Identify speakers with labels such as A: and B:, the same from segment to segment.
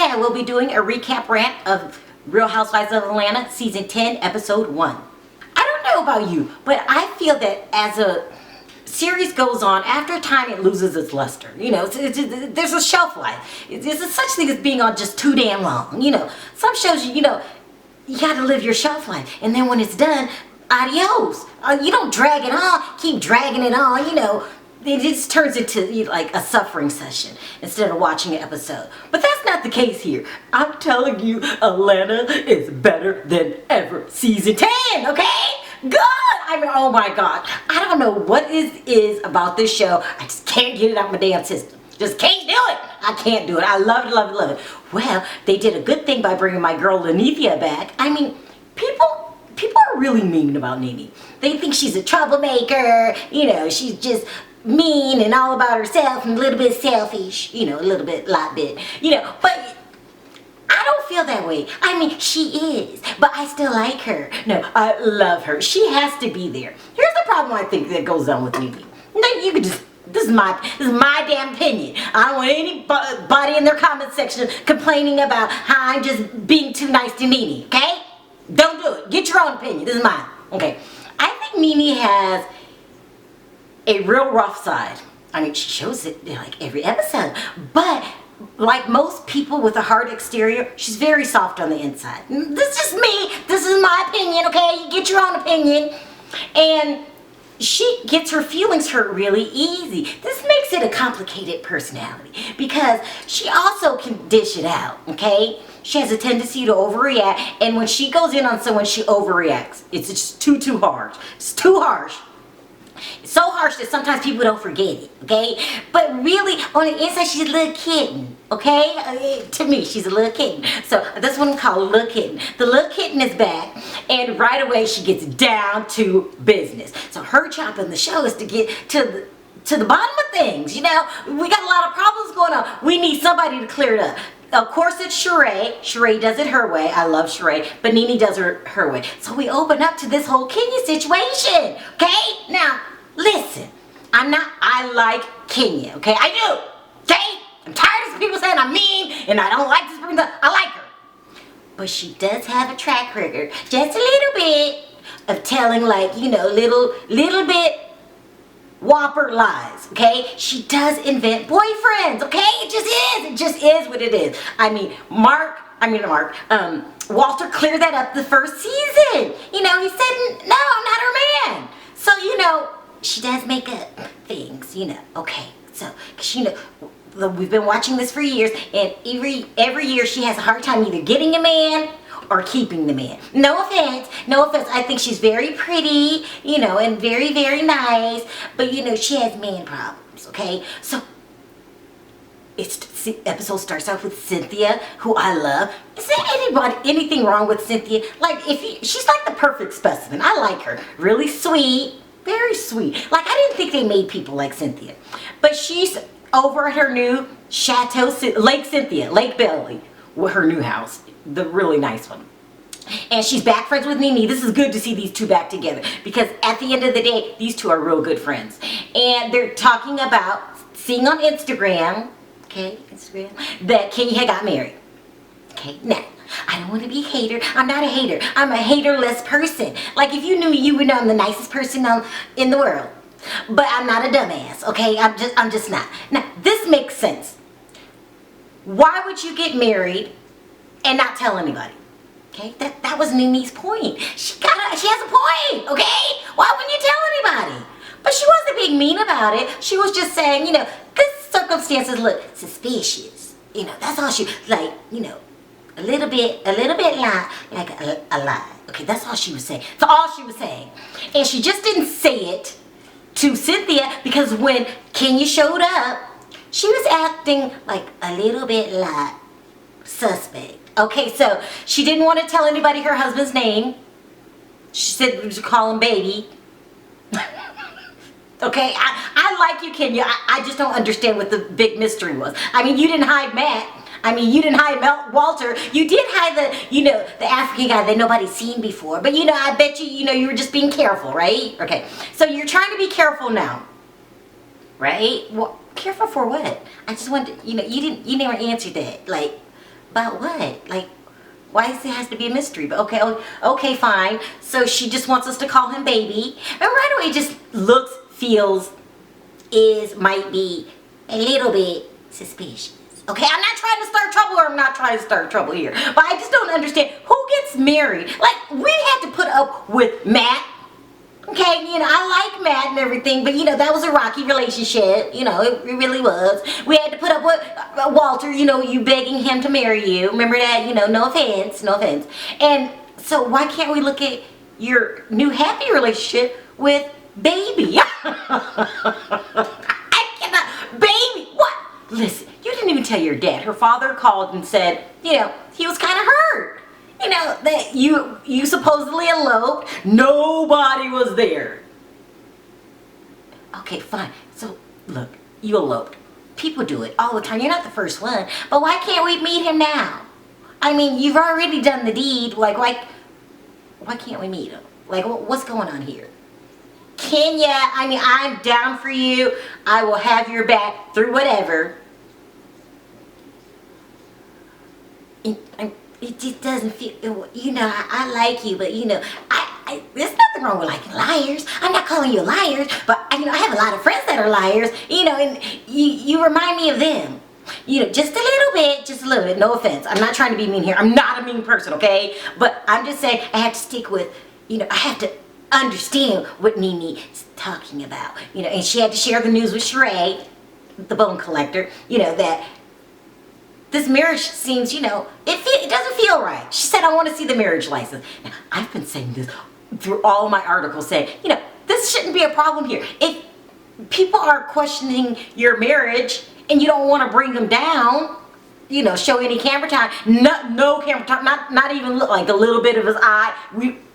A: today we'll be doing a recap rant of Real Housewives of Atlanta Season 10, Episode 1. I don't know about you, but I feel that as a series goes on, after a time it loses its luster. You know, there's a shelf life. There's a such thing as being on just too damn long. You know, some shows, you gotta live your shelf life. And then when it's done, adios. You don't drag it on, keep dragging it on, It just turns into like a suffering session instead of watching an episode. But that's not the case here. I'm telling you, Atlanta is better than ever. Season 10, okay? Good! I mean, oh my God. I don't know what it is about this show. I just can't get it out my damn system. Just can't do it. I can't do it. I love it, love it, love it. Well, they did a good thing by bringing my girl Lanithia back. I mean, people are really mean about Nene. They think she's a troublemaker. She's just mean and all about herself and a little bit selfish, a little bit, lot bit, but I don't feel that way. I mean, she is, but I still like her. No, I love her. She has to be there. Here's the problem I think that goes on with Nene. You could just, this is my damn opinion. I don't want anybody in their comment section complaining about how I'm just being too nice to Nene, okay? Don't do it. Get your own opinion. This is mine, okay? I think Nene has a real rough side. I mean, she shows it like every episode, but like most people with a hard exterior, she's very soft on the inside. This is me. This is my opinion, okay? You get your own opinion. And she gets her feelings hurt really easy. This makes it a complicated personality because she also can dish it out, okay? She has a tendency to overreact, and when she goes in on someone, she overreacts. It's just too harsh. It's too harsh. It's so harsh that sometimes people don't forget it, okay? But really, on the inside, she's a little kitten, okay? To me, she's a little kitten. So that's what I'm calling a little kitten. The little kitten is back, and right away, she gets down to business. So her job in the show is to get to the bottom of things, We got a lot of problems going on. We need somebody to clear it up. Of course, it's Sharrell. Sharrell does it her way. I love Sharrell, but Nene does it her way. So we open up to this whole Kenya situation, okay? Now, listen, I like Kenya, okay? I do, okay? I'm tired of people saying I'm mean and I don't like this person. I like her. But she does have a track record, just a little bit, of telling little bit whopper lies, okay? She does invent boyfriends, okay? It just is what it is. I mean, Walter cleared that up the first season. He said, no, I'm not her man. So, she does make up things, okay? So, because, we've been watching this for years, and every year she has a hard time either getting a man or keeping the man. No offense. I think she's very pretty, and very, very nice, but she has man problems, okay? So episode starts off with Cynthia, who I love. Is there anything wrong with Cynthia? Like, she's like the perfect specimen. I like her. Really sweet, very sweet. Like, I didn't think they made people like Cynthia, but she's over at her new chateau, Lake Belly, with her new house, the really nice one. And she's back friends with Nene. This is good to see these two back together because at the end of the day, these two are real good friends. And they're talking about seeing on Instagram, okay, that Kenya had got married. Okay, now, I don't want to be a hater. I'm not a hater. I'm a haterless person. Like, if you knew me, you would know I'm the nicest person in the world. But I'm not a dumbass, okay? I'm just not. Now, this makes sense. Why would you get married and not tell anybody? Okay, that was Nene's point. She has a point, okay? Why wouldn't you tell anybody? But she wasn't being mean about it. She was just saying, this circumstances look suspicious. That's all she, like, a little bit lie, like a lie. Okay, that's all she was saying. That's all she was saying. And she just didn't say it to Cynthia because when Kenya showed up, she was acting like a little bit like suspect. Okay, so she didn't want to tell anybody her husband's name. She said we should call him baby. Okay, I like you, Kenya. I just don't understand what the big mystery was. I mean, you didn't hide Matt. I mean, you didn't hide Walter. You did hide the African guy that nobody's seen before. But, I bet you were just being careful, right? Okay, so you're trying to be careful now, right? Well, careful for what? I just wanted, you never answered that. Like, About what? Like, why does it has to be a mystery? But okay, okay, fine. So she just wants us to call him baby. And right away, just looks, feels, might be a little bit suspicious. Okay, I'm not trying to start trouble, or I'm not trying to start trouble here. But I just don't understand who gets married. Like, we had to put up with Matt. Okay, I like Matt and everything, but that was a rocky relationship. It really was. We had to put up with Walter, you begging him to marry you. Remember that? No offense, no offense. And so why can't we look at your new happy relationship with baby? I cannot. Baby, what? Listen, you didn't even tell your dad. Her father called and said, he was kind of hurt. That you supposedly eloped. Nobody was there. Okay, fine. So, look, you eloped. People do it all the time. You're not the first one. But why can't we meet him now? I mean, you've already done the deed. Like, why can't we meet him? Like, what's going on here? Kenya, I mean, I'm down for you. I will have your back through whatever. It just doesn't feel, I like you, but there's nothing wrong with liking liars. I'm not calling you liars, but I have a lot of friends that are liars, and you remind me of them. Just a little bit, no offense. I'm not trying to be mean here. I'm not a mean person, okay? But I'm just saying I have to stick with, I have to understand what Nene is talking about. And she had to share the news with Sharrell, the bone collector, that this marriage seems, it doesn't feel right. She said, I want to see the marriage license. Now, I've been saying this through all my articles, saying, this shouldn't be a problem here. If people are questioning your marriage and you don't want to bring them down, show any camera time, no camera time, not even look like a little bit of his eye,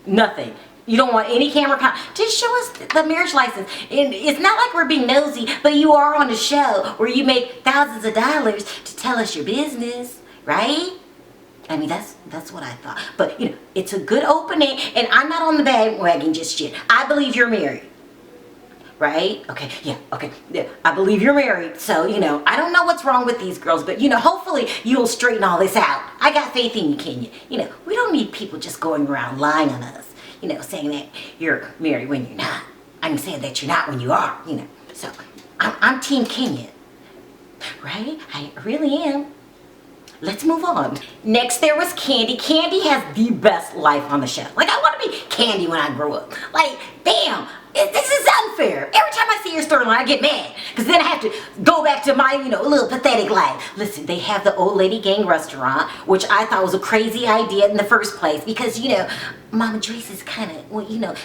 A: nothing. You don't want any camera time. Just show us the marriage license. And it's not like we're being nosy, but you are on a show where you make thousands of dollars to tell us your business, right? I mean, that's what I thought. But, it's a good opening, and I'm not on the bandwagon just yet. I believe you're married, right? Okay, yeah, I believe you're married. So, I don't know what's wrong with these girls, but, hopefully you'll straighten all this out. I got faith in you, Kenya. We don't need people just going around lying on us. Saying that you're married when you're not. I'm saying that you're not when you are, So, I'm Team Kenya. Right? I really am. Let's move on. Next, there was Candy. Candy has the best life on the show. Like, I want to be Candy when I grow up. Like, damn, this is unfair. Every time I see your storyline, I get mad. Because then I have to go back to my, little pathetic life. Listen, they have the Old Lady Gang restaurant, which I thought was a crazy idea in the first place. Because, Mama Joyce is kind of,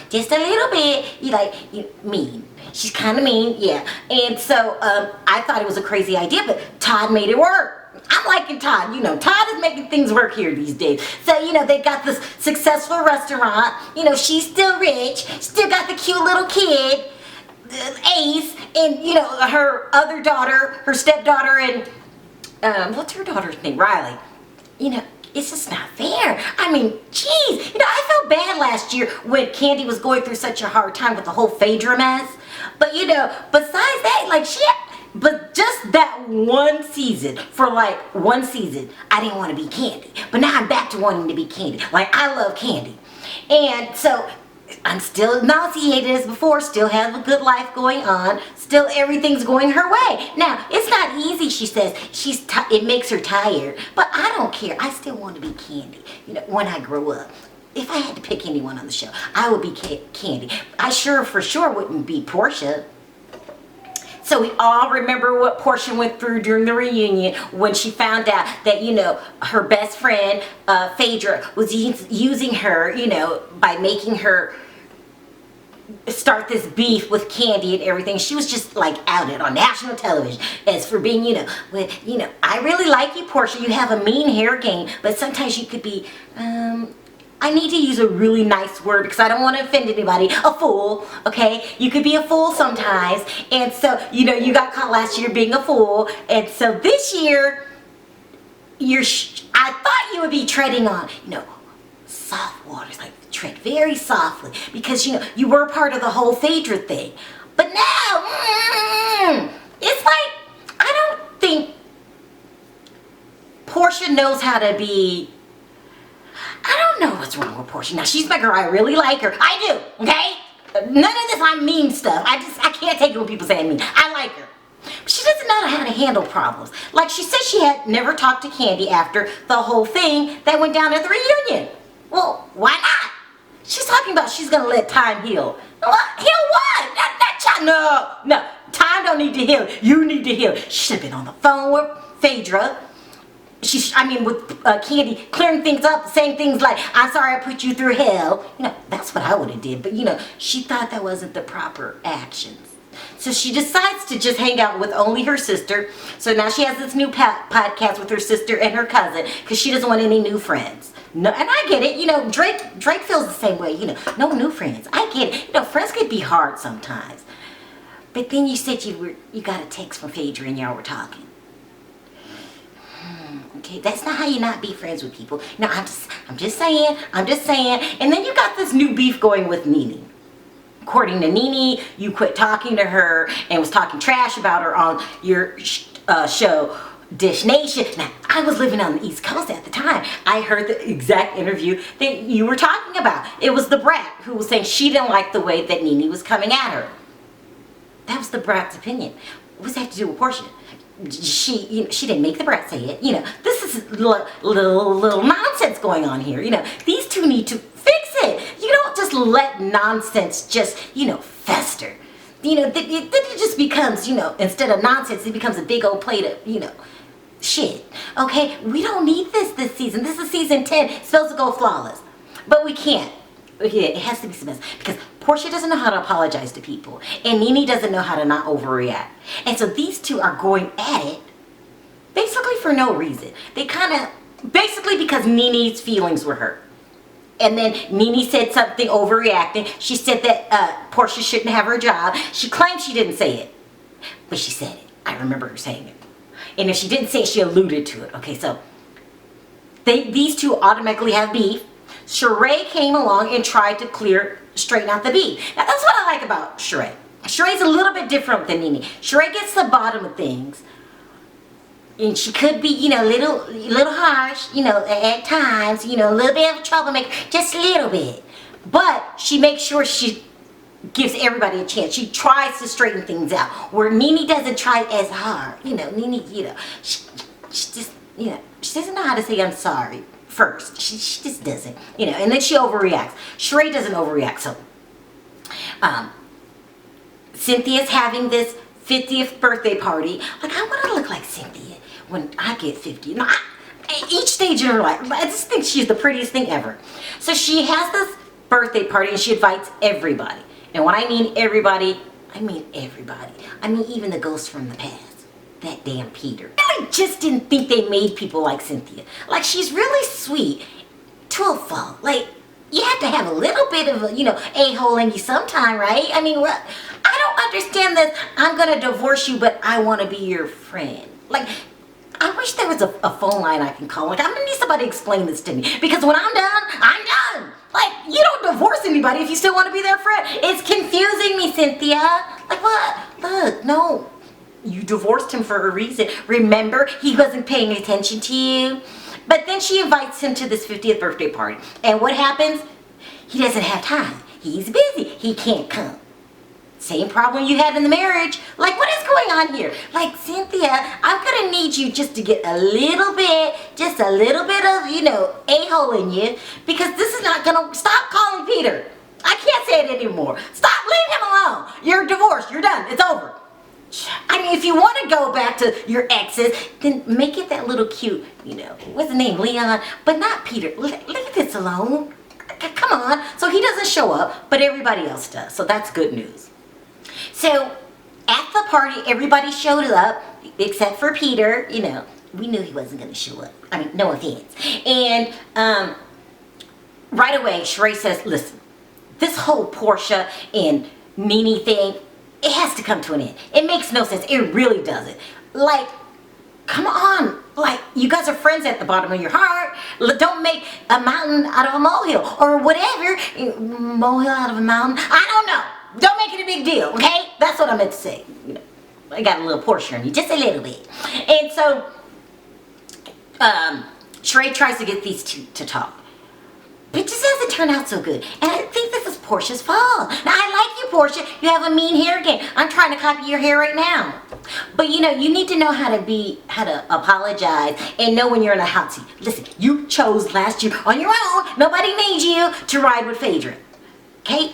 A: just a little bit, mean. She's kind of mean, yeah. And so, I thought it was a crazy idea, but Todd made it work. I'm liking Todd. Todd is making things work here these days. So, they got this successful restaurant. She's still rich. Still got the cute little kid, Ace, and, her other daughter, her stepdaughter, and, what's her daughter's name? Riley. It's just not fair. I mean, geez. I felt bad last year when Candy was going through such a hard time with the whole Phaedra mess. But, besides that, but just that one season, I didn't want to be Candy. But now I'm back to wanting to be Candy. I love Candy. And so, I'm still nauseated as before, still have a good life going on, still everything's going her way. Now, it's not easy, she says. It makes her tired. But I don't care. I still want to be Candy, when I grow up. If I had to pick anyone on the show, I would be Candy. I for sure wouldn't be Portia. So we all remember what Portia went through during the reunion when she found out that, her best friend, Phaedra, was using her, by making her start this beef with Candy and everything. She was just outed on national television as for being, I really like you, Portia. You have a mean hair game, but sometimes you could be, I need to use a really nice word because I don't want to offend anybody. A fool, okay? You could be a fool sometimes. And so, you got caught last year being a fool. And so this year, I thought you would be treading on, soft waters. Tread very softly because, you were part of the whole Phaedra thing. But now, it's I don't think Portia Portia knows how to be... I don't know what's wrong with Portia. Now, she's my girl. I really like her. I do, okay? None of this I'm mean stuff. I can't take it when people say I'm mean. I like her. But she doesn't know how to handle problems. Like she said she had never talked to Candy after the whole thing that went down at the reunion. Well, why not? She's talking about she's going to let time heal. What? Heal what? That child. No. Time don't need to heal. You need to heal. She should have been on the phone with Phaedra. With Candy, clearing things up, saying things like, I'm sorry I put you through hell. That's what I would have did. But, she thought that wasn't the proper actions. So she decides to just hang out with only her sister. So now she has this new podcast with her sister and her cousin because she doesn't want any new friends. No, and I get it. Drake feels the same way. No new friends. I get it. Friends can be hard sometimes. But then you said you got a text from Phaedra and y'all were talking. Okay, that's not how you not be friends with people. No, I'm just saying. And then you got this new beef going with Nene. According to Nene, you quit talking to her and was talking trash about her on your show, Dish Nation. Now, I was living on the East Coast at the time. I heard the exact interview that you were talking about. It was the brat who was saying she didn't like the way that Nene was coming at her. That was the brat's opinion. What does that have to do with Portia? She didn't make the brat say it. This is little nonsense going on here. These two need to fix it. You don't just let nonsense just, fester. It just becomes, instead of nonsense, it becomes a big old plate of, shit. Okay, we don't need this season. This is season 10. It's supposed to go flawless. But we can't. It has to be some mess. Because Portia doesn't know how to apologize to people. And Nene doesn't know how to not overreact. And so these two are going at it basically for no reason. They basically because Nene's feelings were hurt. And then Nene said something overreacting. She said that Portia shouldn't have her job. She claimed she didn't say it. But she said it. I remember her saying it. And if she didn't say it, she alluded to it. Okay, so these two automatically have beef. Sharrell came along and tried to straighten out the beef. Now that's what I like about Sharrell. Sherree's a little bit different than Nene. Sharrell gets to the bottom of things. And she could be, a little harsh, at times, a little bit of a troublemaker, just a little bit. But she makes sure she gives everybody a chance. She tries to straighten things out. Where Nene doesn't try as hard. Nene, she just, she doesn't know how to say I'm sorry first. She just doesn't, and then she overreacts. Sherrell doesn't overreact, so. Cynthia's having this 50th birthday party. Like, I want to look like Cynthia when I get 50. Each stage in her life, I just think she's the prettiest thing ever. So she has this birthday party and she invites everybody. And when I mean everybody, I mean everybody. I mean even the ghosts from the past. That damn Peter. I just didn't think they made people like Cynthia. Like, she's really sweet to a fault. Like, you have to have a little bit of a, a-hole in you sometime, right? I don't understand this. I'm going to divorce you, but I want to be your friend. Like, I wish there was a phone line I can call. Like, I'm going to need somebody to explain this to me. Because when I'm done, I'm done. Like, you don't divorce anybody if you still want to be their friend. It's confusing me, Cynthia. Like, what? Look, no. You divorced him for a reason. Remember, he wasn't paying attention to you. But then she invites him to this 50th birthday party. And what happens? He doesn't have time. He's busy. He can't come. Same problem you had in the marriage. Like, what is going on here? Like, Cynthia, I'm going to need you just to get a little bit of, a-hole in you. Because this is not going to... Stop calling Peter. I can't say it anymore. Stop. Leave him alone. You're divorced. You're done. It's over. If you want to go back to your exes, then make it that little cute, what's the name, Leon, but not Peter. Leave this alone. Come on. So he doesn't show up, but everybody else does. So that's good news. So at the party, everybody showed up, except for Peter. We knew he wasn't going to show up. No offense. And right away, Sherrell says, listen, this whole Portia and Nene thing, it has to come to an end. It makes no sense. It really doesn't. Like, come on. Like, you guys are friends at the bottom of your heart. Don't make a mountain out of a molehill or whatever. Molehill out of a mountain. I don't know. Don't make it a big deal, okay? That's what I meant to say. I got a little Portia on you, just a little bit. And so, Sheree tries to get these two to talk. But it just doesn't turn out so good. And I think this is Portia's fault. Now, I like you, Portia. You have a mean hair game. I'm trying to copy your hair right now. But you need to know how to apologize and know when you're in a hot seat. Listen, you chose last year on your own. Nobody made you to ride with Phaedra. Okay?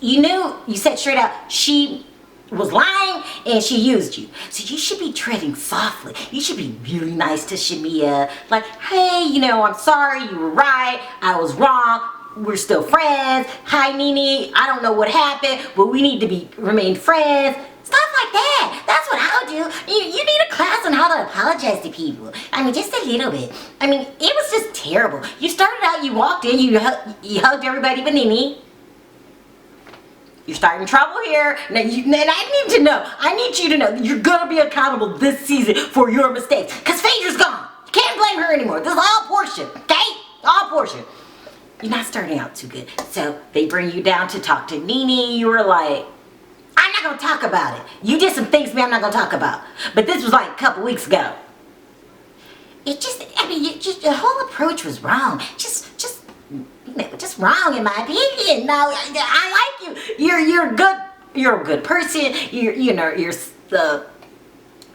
A: You said straight out, she was lying and she used you. So you should be treading softly. You should be really nice to Shamia. Like, hey, I'm sorry, you were right, I was wrong, we're still friends. Hi, Nene, I don't know what happened, but we need to remain friends. Stuff like that. That's what I'll do. You need a class on how to apologize to people. I mean, just a little bit. I mean, it was just terrible. You started out, you walked in, you hugged everybody but Nene. You're starting trouble here. Now, and I need you to know that you're going to be accountable this season for your mistakes. Because Phaedra's gone. You can't blame her anymore. This is all Portia, okay? All Portia. You're not starting out too good. So they bring you down to talk to Nene. You were like, I'm not going to talk about it. You did some things to me I'm not going to talk about. But this was like a couple weeks ago. The whole approach was wrong. Just wrong in my opinion. No, I like you. You're good. You're a good person. You're the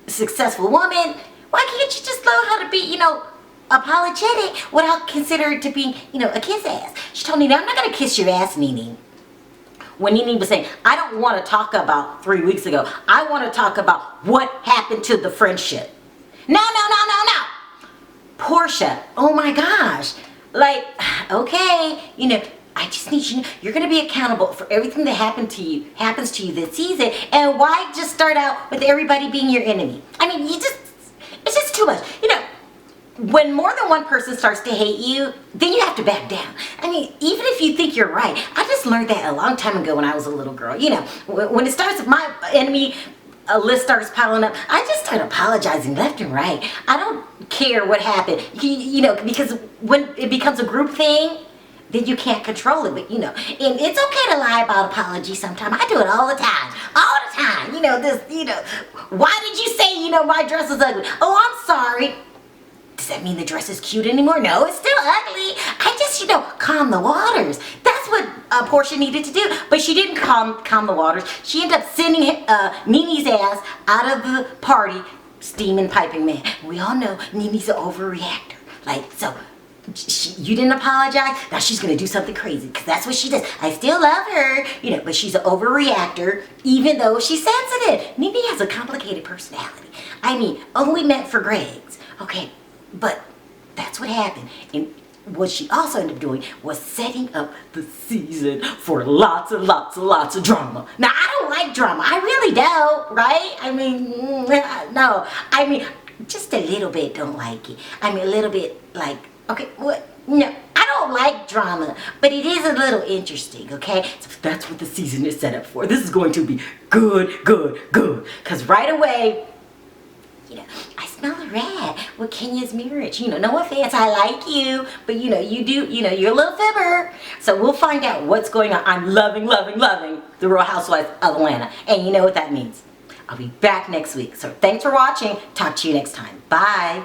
A: successful woman. Why can't you just learn how to be, apologetic without considering to be, a kiss ass? She told Nene, I'm not gonna kiss your ass, Nene. When Nene was saying, I don't want to talk about 3 weeks ago. I want to talk about what happened to the friendship. No. Portia, oh my gosh. Like, okay, I just need you to know you're going to be accountable for everything that happens to you this season. And why just start out with everybody being your enemy? I mean, it's just too much. When more than one person starts to hate you, then you have to back down. I mean, even if you think you're right, I just learned that a long time ago when I was a little girl. When it starts, my enemy list starts piling up, I just start apologizing left and right. I don't care what happened, because when it becomes a group thing, then you can't control it. But and it's okay to lie about apology sometimes. I do it all the time. Why did you say my dress is ugly? Oh, I'm sorry. Does that mean the dress is cute anymore? No, it's still ugly. I just calm the waters. That's what Portia needed to do. But she didn't calm the waters. She ended up sending Nene's ass out of the party, steaming piping man. We all know Nene's an overreactor. You didn't apologize. Now she's going to do something crazy because that's what she does. I still love her, but she's an overreactor even though she's sensitive. Nene has a complicated personality. I mean, only meant for Greg's. Okay, but that's what happened. And what she also ended up doing was setting up the season for lots and lots and lots of drama. Now, I don't like drama. I really don't, right? I mean, no. I mean, just a little bit don't like it. I mean, a little bit like, okay, what? No, I don't like drama, but it is a little interesting, okay? So that's what the season is set up for. This is going to be good. Because right away, I smell a rat with Kenya's marriage. No offense, I like you, but you do, you're a little fibber. So we'll find out what's going on. I'm loving the Real Housewives of Atlanta. And you know what that means. I'll be back next week. So thanks for watching. Talk to you next time. Bye.